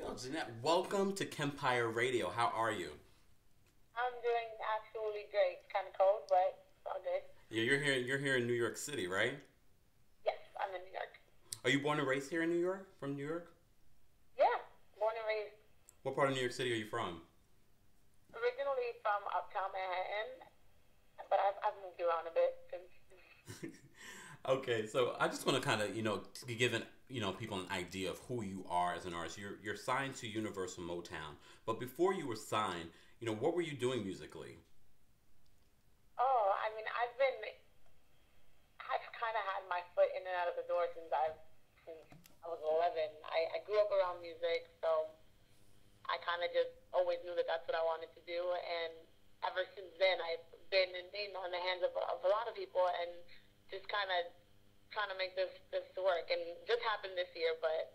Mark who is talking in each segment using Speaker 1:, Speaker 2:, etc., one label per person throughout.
Speaker 1: So, Ginette, welcome to Kempire Radio. How are you?
Speaker 2: I'm doing absolutely great. It's kind of cold, but it's all good.
Speaker 1: Yeah, you're here in New York City, right?
Speaker 2: Yes, I'm in New York.
Speaker 1: Are you born and raised here in New York? From New York?
Speaker 2: Yeah, born and raised.
Speaker 1: What part of New York City are you from?
Speaker 2: Originally from uptown Manhattan, but I've moved around a bit since.
Speaker 1: Okay, so I just want to kind of, to give people an idea of who you are as an artist. You're signed to Universal Motown, but before you were signed, what were you doing musically?
Speaker 2: Oh, I mean, I've kind of had my foot in and out of the door since I was 11. I grew up around music, so I kind of just always knew that that's what I wanted to do, and ever since then, I've been in the hands of a lot of people, and just kind of trying to make this work. And it just happened this year, but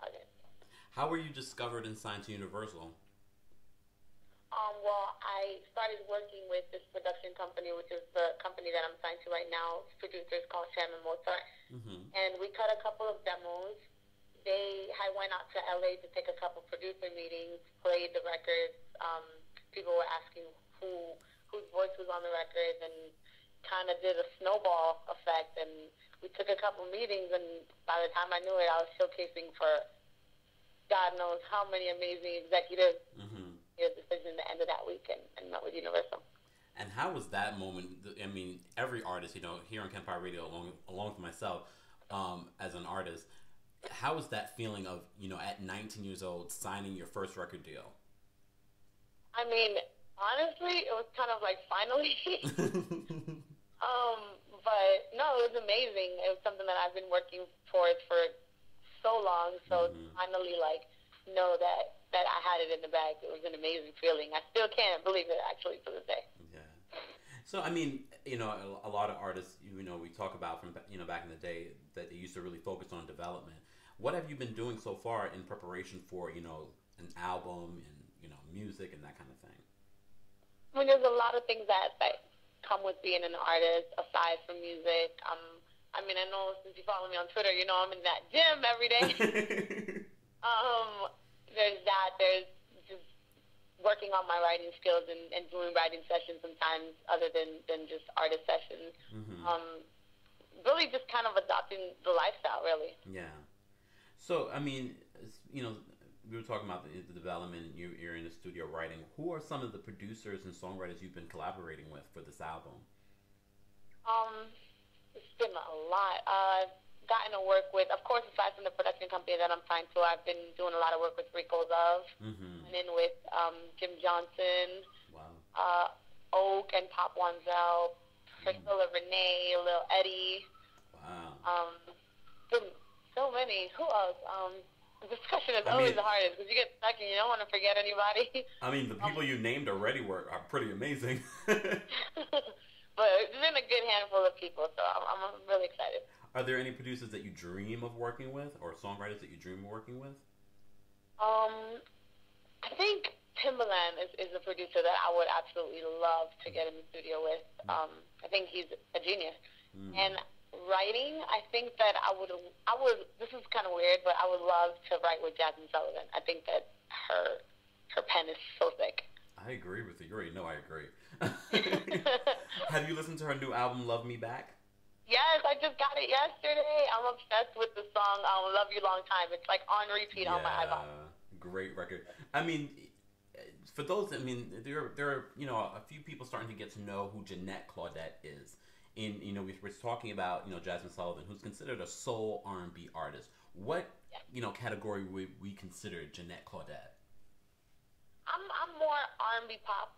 Speaker 2: okay.
Speaker 1: How were you discovered and signed to Universal?
Speaker 2: Well, I started working with this production company, which is the company that I'm signed to right now. It's producers called Sam and Mozart. And we cut a couple of demos. I went out to LA to take a couple producer meetings, played the records. People were asking whose voice was on the record, and kind of did a snowball effect. And we took a couple meetings, and by the time I knew it, I was showcasing for God knows how many amazing executives. Made a decision the end of that week and met with Universal.
Speaker 1: And how was that moment? I mean, every artist, here on Kempire Radio, along with myself, as an artist, how was that feeling of, at 19 years old, signing your first record deal?
Speaker 2: I mean, honestly, it was kind of like finally. But no, it was amazing. It was something that I've been working towards for so long. So finally, know that I had it in the bag. It was an amazing feeling. I still can't believe it, actually, to this day.
Speaker 1: Yeah. So, I mean, a lot of artists, we talk about from, back in the day that they used to really focus on development. What have you been doing so far in preparation for, an album and, music and that kind of thing?
Speaker 2: I mean, there's a lot of things that come with being an artist, aside from music. I mean, I know since you follow me on Twitter, I'm in that gym every day. There's that. There's just working on my writing skills and doing writing sessions sometimes other than just artist sessions. Really just kind of adopting the lifestyle, really.
Speaker 1: Yeah. So, I mean, we were talking about the development. You're in the studio writing. Who are some of the producers and songwriters you've been collaborating with for this album?
Speaker 2: It's been a lot. Gotten to work with, of course, aside from the production company that I'm signed to, I've been doing a lot of work with Rico Love, and then with Jim Johnson, Oak and Pop Wanzel, Priscilla Renee, Lil Eddie.
Speaker 1: Wow.
Speaker 2: So many. Who else? The discussion is always the hardest because you get stuck and you don't want to forget anybody.
Speaker 1: I mean, the people you named already are pretty amazing.
Speaker 2: But it's been a good handful of people, so I'm really excited.
Speaker 1: Are there any producers that you dream of working with, or songwriters that you dream of working with?
Speaker 2: I think Timbaland is a producer that I would absolutely love to get in the studio with. I think he's a genius. And writing, I think that I would. This is kind of weird, but I would love to write with Jasmine Sullivan. I think that her pen is so thick.
Speaker 1: I agree with you. You already know I agree. Have you listened to her new album, Love Me Back?
Speaker 2: Yes, I just got it yesterday. I'm obsessed with the song Love You Long Time. It's on repeat on my iPod.
Speaker 1: Great record. I mean, for those, there are, a few people starting to get to know who Ginette Claudette is. And, we were talking about, Jasmine Sullivan, who's considered a soul R&B artist. What, category would we consider Ginette Claudette?
Speaker 2: I'm more R&B pop.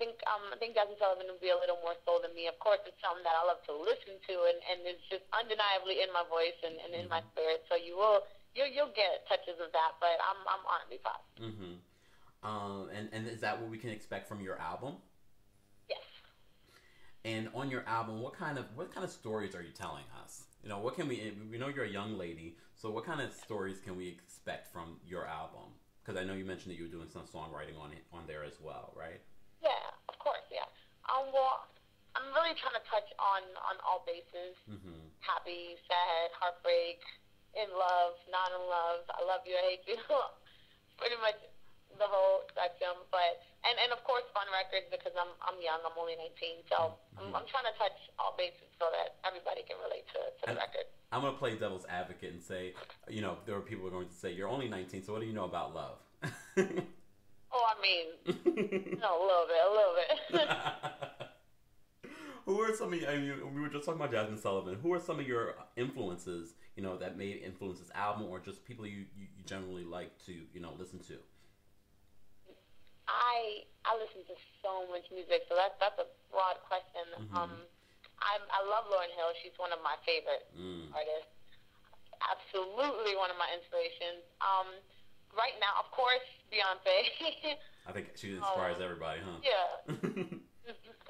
Speaker 2: I think Jasmine Sullivan would be a little more soul than me. Of course, it's something that I love to listen to, and it's just undeniably in my voice and in my spirit. So you'll get touches of that, but I'm R&B pop.
Speaker 1: And is that what we can expect from your album?
Speaker 2: Yes.
Speaker 1: And on your album, what kind of stories are you telling us? What can we know you're a young lady, so what kind of stories can we expect from your album? Because I know you mentioned that you were doing some songwriting on there as well, right?
Speaker 2: Yeah, of course, yeah. Well, I'm really trying to touch on all bases. Happy, sad, heartbreak, in love, not in love, I love you, I hate you, pretty much the whole spectrum. But and of course fun records, because I'm young, I'm only 19, so I'm trying to touch all bases so that everybody can relate to the record.
Speaker 1: I'm gonna play devil's advocate and say, you know, there are people who are going to say, you're only 19, so what do you know about love?
Speaker 2: Oh, I mean, no, a little bit.
Speaker 1: Who are some of you, I mean, we were just talking about Jasmine Sullivan. Who are some of your influences, you know, that may influence this album, or just people you generally like to, you know, listen to?
Speaker 2: I listen to so much music, so that's a broad question. I love Lauryn Hill. She's one of my favorite artists. Absolutely one of my inspirations. Right now, of course, Beyonce.
Speaker 1: I think she inspires everybody, huh?
Speaker 2: Yeah.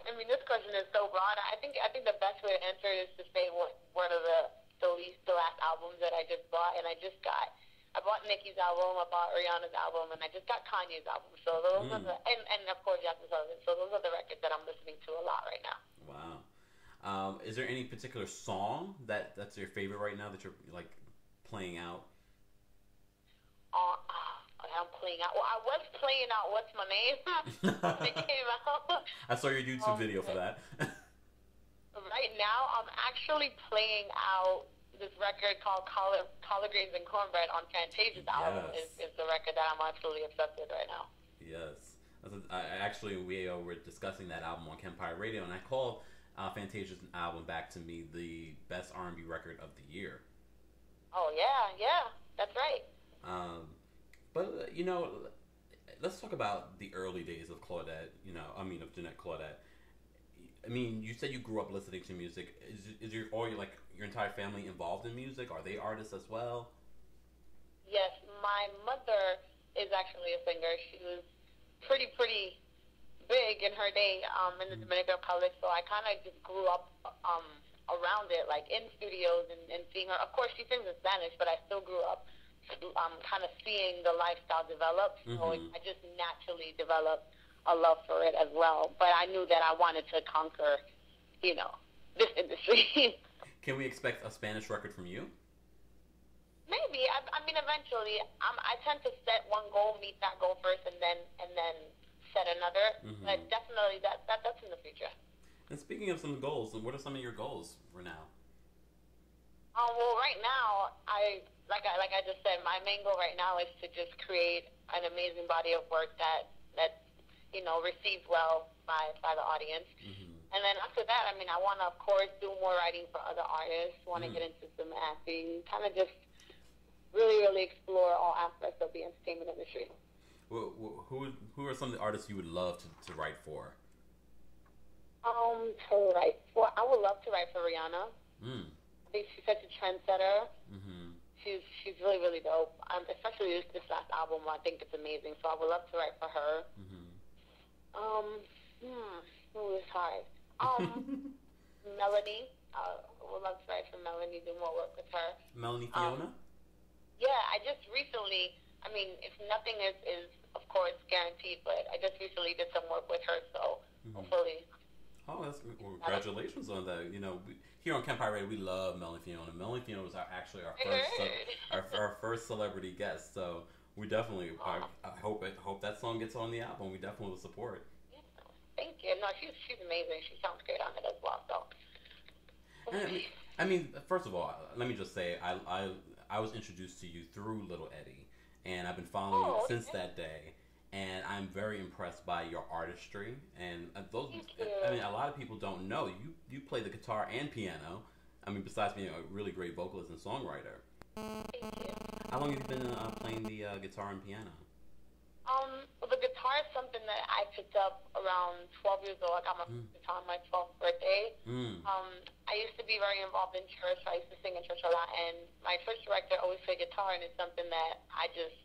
Speaker 2: I mean, this question is so broad. I think the best way to answer it is to say what are the last albums that I just bought, and I bought Nicki's album, I bought Rihanna's album, and I just got Kanye's album. So those are and of course Jasmine Sullivan. So those are the records that I'm listening to a lot right now.
Speaker 1: Wow. Is there any particular song that's your favorite right now that you're like playing out?
Speaker 2: I'm playing out. Well, I was playing out What's My Name when it came out.
Speaker 1: I saw your YouTube video for that.
Speaker 2: Right now, I'm actually playing out this record called Collard Greens and Cornbread on Fantasia's album. Is the record that I'm absolutely obsessed with right now.
Speaker 1: Yes. We were discussing that album on Kempire Radio, and I call Fantasia's album back to me the best R&B record of the year.
Speaker 2: Oh, yeah, that's right.
Speaker 1: But, you know, let's talk about the early days of Claudette, of Ginette Claudette. I mean, you said you grew up listening to music. Is your entire family involved in music? Are they artists as well?
Speaker 2: Yes, my mother is actually a singer. She was pretty big in her day in the Dominican Republic, so I kind of just grew up around it, like in studios and seeing her. Of course, she sings in Spanish, but I still grew up kind of seeing the lifestyle develop. So I just naturally developed a love for it as well. But I knew that I wanted to conquer, this industry.
Speaker 1: Can we expect a Spanish record from you?
Speaker 2: Maybe. I mean, eventually. I tend to set one goal, meet that goal first, and then set another. But definitely, that's in the future.
Speaker 1: And speaking of some goals, what are some of your goals for now?
Speaker 2: Well, right now, like I just said, my main goal right now is to just create an amazing body of work that's received well by the audience. And then after that, I mean, I want to, of course, do more writing for other artists, want to get into some acting, kind of just really, really explore all aspects of the entertainment industry.
Speaker 1: Well, who are some of the artists you would love to write for?
Speaker 2: I would love to write for Rihanna. I think she's such a trendsetter. She's really, really dope. Especially this last album, I think it's amazing. So I would love to write for her. It's hard. Melanie. I would love to write for Melanie, do more work with her.
Speaker 1: Melanie Fiona?
Speaker 2: Yeah, I just recently, I mean, if nothing is of course guaranteed, but I just recently did some work with her, so hopefully.
Speaker 1: Oh, congratulations on that. Here on Kempire Radio, we love Melanie Fiona. Melanie Fiona was actually our first celebrity guest, so we definitely I hope that song gets on the album. We definitely will support.
Speaker 2: Yeah, thank you. No, she's amazing. She sounds great on it as well. So.
Speaker 1: I mean, first of all, let me just say I was introduced to you through Little Eddie, and I've been following you since that day. And I'm very impressed by your artistry, and I mean, a lot of people don't know you play the guitar and piano. I mean, besides being a really great vocalist and songwriter.
Speaker 2: Thank you.
Speaker 1: How long have you been playing the guitar and piano?
Speaker 2: Well, the guitar is something that I picked up around 12 years old. I got my first guitar on my 12th birthday. I used to be very involved in church. I used to sing in church a lot, and my church director always played guitar, and it's something that I just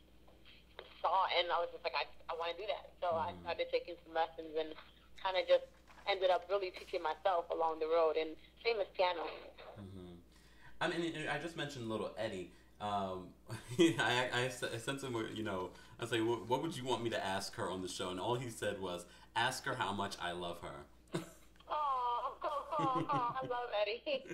Speaker 2: saw, and I was just like, I want to do that. So I started taking some lessons and kind of just ended up really teaching myself along the road, and same as piano.
Speaker 1: I mean, I just mentioned Little Eddie. I sent him, I say, what would you want me to ask her on the show? And all he said was, ask her how much I love her.
Speaker 2: Oh, I love Eddie.